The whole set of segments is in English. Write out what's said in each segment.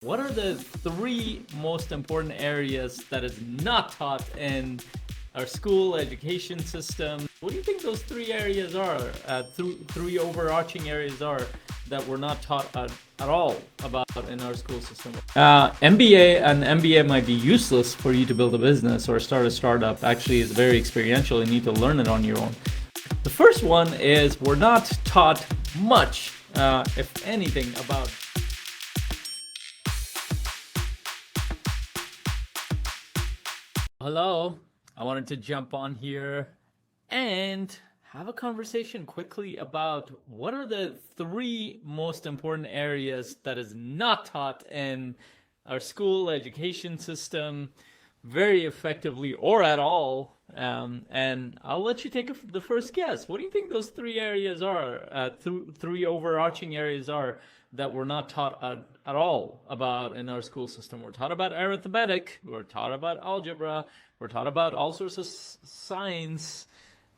What are the three most important areas that is not taught in our school education system? What do you think those three areas are? Three overarching areas are that we're not taught at all about in our school system. MBA and MBA might be useless for you to build a business or start a startup. Actually, it's very experiential. You need to learn it on your own. The first one is we're not taught much, if anything, about. Hello, I wanted to jump on here and have a conversation quickly about what are the three most important areas that is not taught in our school education system very effectively or at all. And I'll let you take the first guess. What do you think those three areas are? Three overarching areas are that we're not taught at all about in our school system. We're taught about arithmetic, we're taught about algebra, we're taught about all sorts of science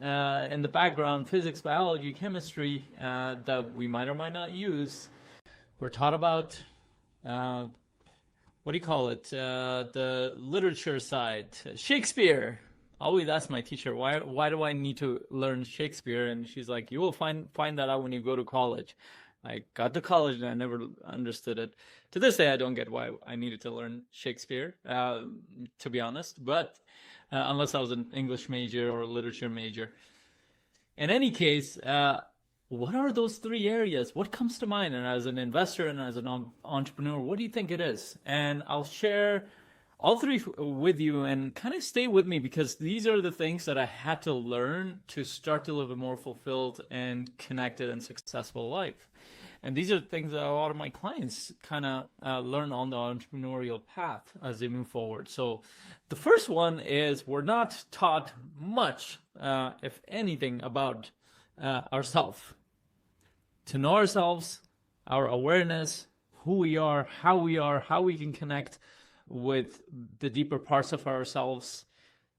in the background, physics, biology, chemistry, that we might or might not use. We're taught about, what do you call it, the literature side, Shakespeare. Always ask my teacher, why do I need to learn Shakespeare? And she's like, you will find that out when you go to college. I got to college and I never understood it. To this day, I don't get why I needed to learn Shakespeare, to be honest, but unless I was an English major or a literature major. In any case, what are those three areas? What comes to mind? And as an investor and as an entrepreneur, what do you think it is? And I'll share all three with you and kind of stay with me because these are the things that I had to learn to start to live a more fulfilled and connected and successful life. And these are things that a lot of my clients kind of learn on the entrepreneurial path as they move forward. So the first one is we're not taught much, if anything, about ourselves. To know ourselves, our awareness, who we are, how we can connect with the deeper parts of ourselves.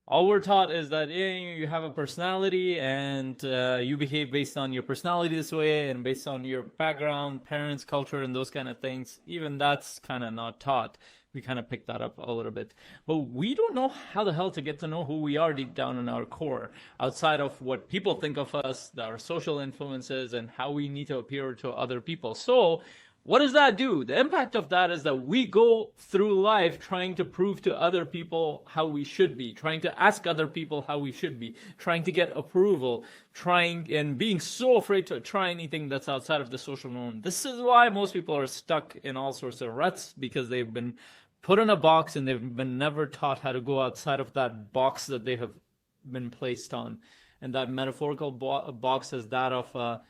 All we're taught is that you have a personality and you behave based on your personality this way and based on your background, parents, culture, and those kind of things. Even that's kind of not taught. We kind of picked that up a little bit. But we don't know how the hell to get to know who we are deep down in our core, outside of what people think of us, our social influences, and how we need to appear to other people. So what does that do? The impact of that is that we go through life trying to prove to other people how we should be, trying to ask other people how we should be, trying to get approval, trying and being so afraid to try anything that's outside of the social norm. This is why most people are stuck in all sorts of ruts, because they've been put in a box and they've been never taught how to go outside of that box that they have been placed on. And that metaphorical box is that of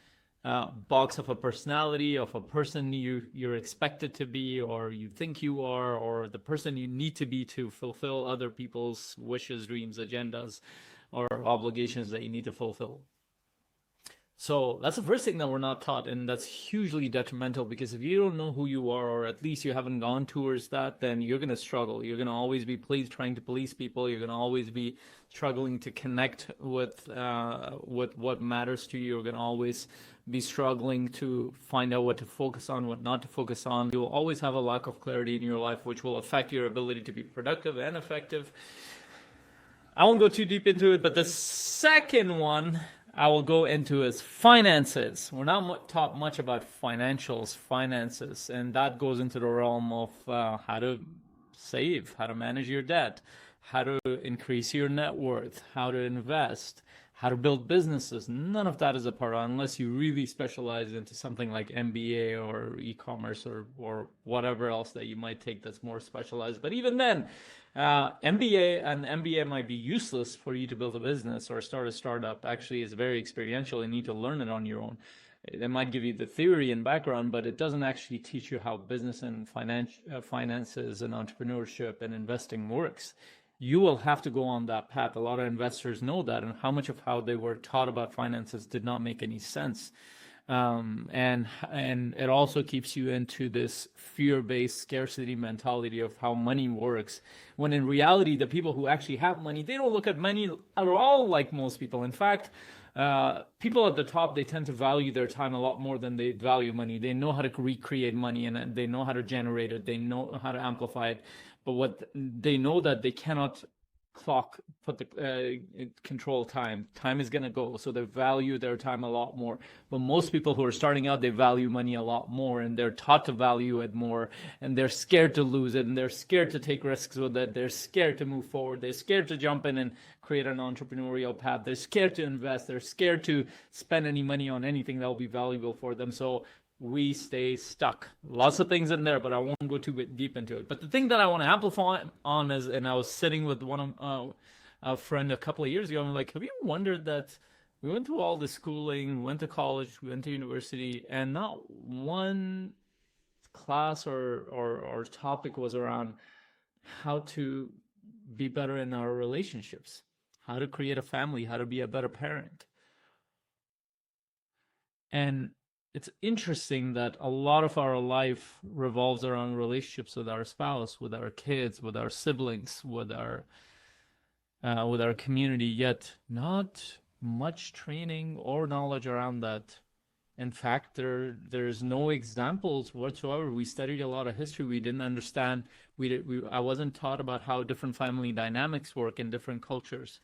box of a personality, of a person you're expected to be, or you think you are, or the person you need to be to fulfill other people's wishes, dreams, agendas, or obligations that you need to fulfill. So that's the first thing that we're not taught, and that's hugely detrimental, because if you don't know who you are, or at least you haven't gone towards that, then you're going to struggle. You're going to always be trying to please people. You're going to always be struggling to connect with what matters to you. You're going to always be struggling to find out what to focus on, what not to focus on. You will always have a lack of clarity in your life, which will affect your ability to be productive and effective. I won't go too deep into it, but the second one I will go into is finances. We're not taught much about finances, and that goes into the realm of how to save, how to manage your debt, how to increase your net worth, how to invest, how to build businesses. None of that is a part, unless you really specialize into something like MBA or e-commerce or whatever else that you might take that's more specialized. But even then, MBA and MBA might be useless for you to build a business or start a startup. Actually, it's very experiential. You need to learn it on your own. It might give you the theory and background, but it doesn't actually teach you how business and finances and entrepreneurship and investing works. You will have to go on that path. A lot of investors know that, and how much of how they were taught about finances did not make any sense. And it also keeps you into this fear-based scarcity mentality of how money works, when in reality, the people who actually have money, they don't look at money at all like most people. In fact, People at the top, they tend to value their time a lot more than they value money. They know how to recreate money, and they know how to generate it. They know how to amplify it. But what they know that they cannot put the control time. Time is going to go, so they value their time a lot more. But most people who are starting out, they value money a lot more, and they're taught to value it more, and they're scared to lose it, and they're scared to take risks with it. They're scared to move forward. They're scared to jump in and create an entrepreneurial path. They're scared to invest. They're scared to spend any money on anything that will be valuable for them. So we stay stuck. Lots of things in there, but I won't go too deep into it. But the thing that I want to amplify on is, and I was sitting with one of a friend a couple of years ago, and I'm like, have you wondered that we went through all the schooling, went to college, we went to university, and not one class or topic was around how to be better in our relationships, how to create a family, how to be a better parent. And it's interesting that a lot of our life revolves around relationships with our spouse, with our kids, with our siblings, with our community, yet not much training or knowledge around that. In fact, there's no examples whatsoever. We studied a lot of history. We didn't understand. I wasn't taught about how different family dynamics work in different cultures.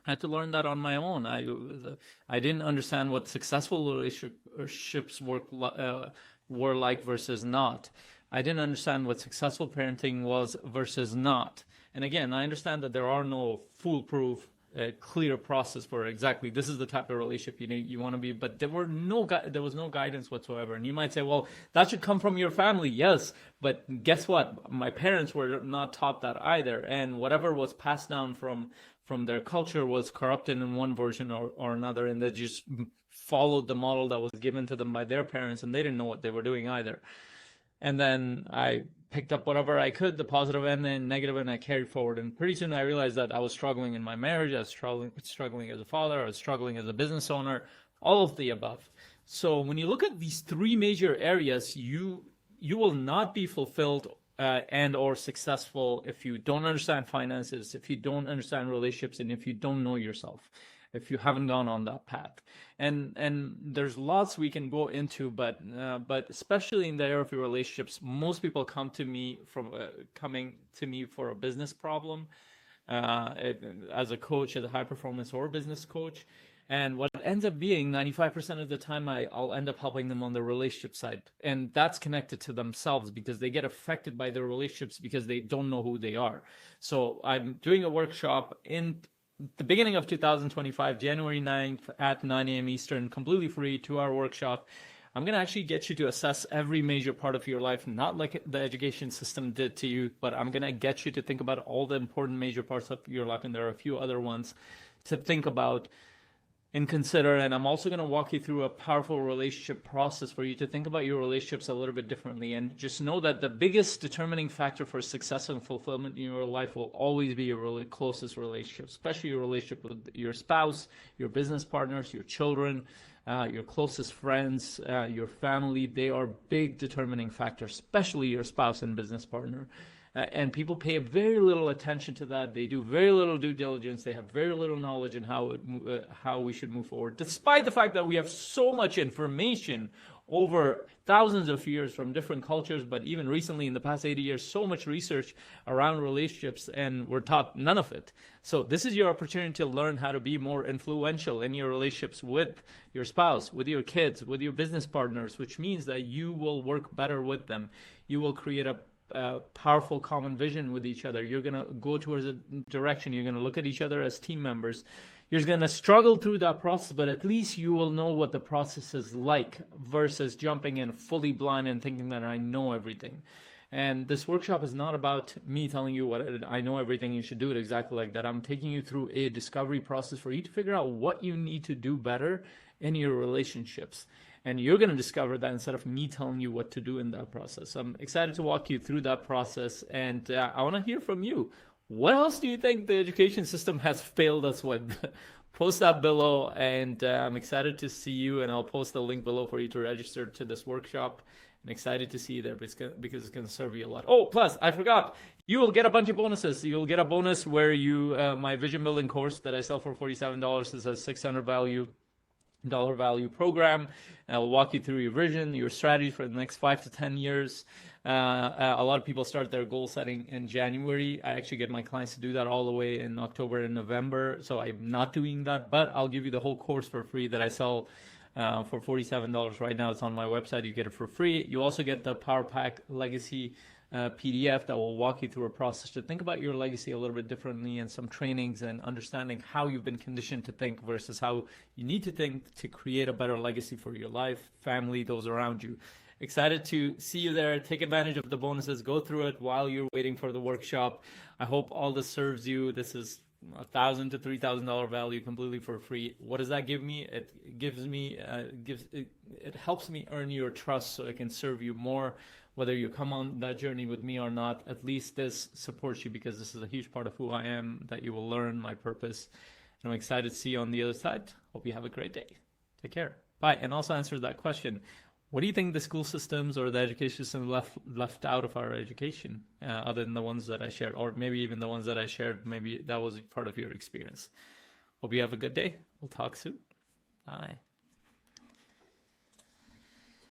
I had to learn that on my own. I didn't understand what successful relationships were like versus not. I didn't understand what successful parenting was versus not. And again, I understand that there are no foolproof, clear process for exactly this is the type of relationship you want to be. But there was no guidance whatsoever. And you might say, well, that should come from your family. Yes, but guess what? My parents were not taught that either. And whatever was passed down from their culture was corrupted in one version or another, and they just followed the model that was given to them by their parents, and they didn't know what they were doing either. And then I picked up whatever I could, the positive and the negative, and I carried forward. And pretty soon I realized that I was struggling in my marriage, I was struggling as a father, I was struggling as a business owner, all of the above. So when you look at these three major areas, you will not be fulfilled and or successful if you don't understand finances, if you don't understand relationships, and if you don't know yourself, if you haven't gone on that path. And there's lots we can go into, but especially in the area of your relationships, most people come to me for a business problem, as a coach, as a high performance or business coach. And what ends up being 95% of the time, I'll end up helping them on the relationship side. And that's connected to themselves because they get affected by their relationships because they don't know who they are. So I'm doing a workshop in the beginning of 2025, January 9th at 9 a.m. Eastern, completely free, 2-hour workshop. I'm going to actually get you to assess every major part of your life, not like the education system did to you, but I'm going to get you to think about all the important major parts of your life. And there are a few other ones to think about and consider. And I'm also going to walk you through a powerful relationship process for you to think about your relationships a little bit differently. And just know that the biggest determining factor for success and fulfillment in your life will always be your really closest relationship, especially your relationship with your spouse, your business partners, your children, your closest friends, your family. They are big determining factors, especially your spouse and business partner. And people pay very little attention to that. They do very little due diligence. They have very little knowledge in how we should move forward, despite the fact that we have so much information over thousands of years from different cultures, but even recently in the past 80 years, so much research around relationships, and we're taught none of it. So this is your opportunity to learn how to be more influential in your relationships with your spouse, with your kids, with your business partners, which means that you will work better with them. You will create a powerful common vision with each other. You're going to go towards a direction. You're going to look at each other as team members. You're going to struggle through that process, but at least you will know what the process is like versus jumping in fully blind and thinking that I know everything. And this workshop is not about me telling you what I know everything, you should do it exactly like that. I'm taking you through a discovery process for you to figure out what you need to do better in your relationships. And you're going to discover that instead of me telling you what to do in that process. I'm excited to walk you through that process, and I want to hear from you. What else do you think the education system has failed us with? Post that below, and I'm excited to see you, and I'll post the link below for you to register to this workshop. I'm excited to see you there because it's going to serve you a lot. Oh, plus, I forgot, you will get a bunch of bonuses. You'll get a bonus where my vision building course that I sell for $47 is a $600 value. dollar value program. I'll walk you through your vision, your strategy for the next 5 to 10 years. A lot of people start their goal setting in January. I actually get my clients to do that all the way in October and November. So I'm not doing that, but I'll give you the whole course for free that I sell for $47 right now. It's on my website. You get it for free. You also get the Power Pack Legacy PDF that will walk you through a process to think about your legacy a little bit differently, and some trainings and understanding how you've been conditioned to think versus how you need to think to create a better legacy for your life, family, those around you. Excited to see you there. Take advantage of the bonuses. Go through it while you're waiting for the workshop. I hope all this serves you. This is $1,000 to $3,000 value completely for free. What does that give me? It gives me it helps me earn your trust so I can serve you more. Whether you come on that journey with me or not, at least this supports you, because this is a huge part of who I am, that you will learn my purpose. And I'm excited to see you on the other side. Hope you have a great day. Take care. Bye. And also answer that question. What do you think the school systems or the education system left out of our education, other than the ones that I shared, or maybe even the ones that I shared, maybe that was part of your experience? Hope you have a good day. We'll talk soon. Bye.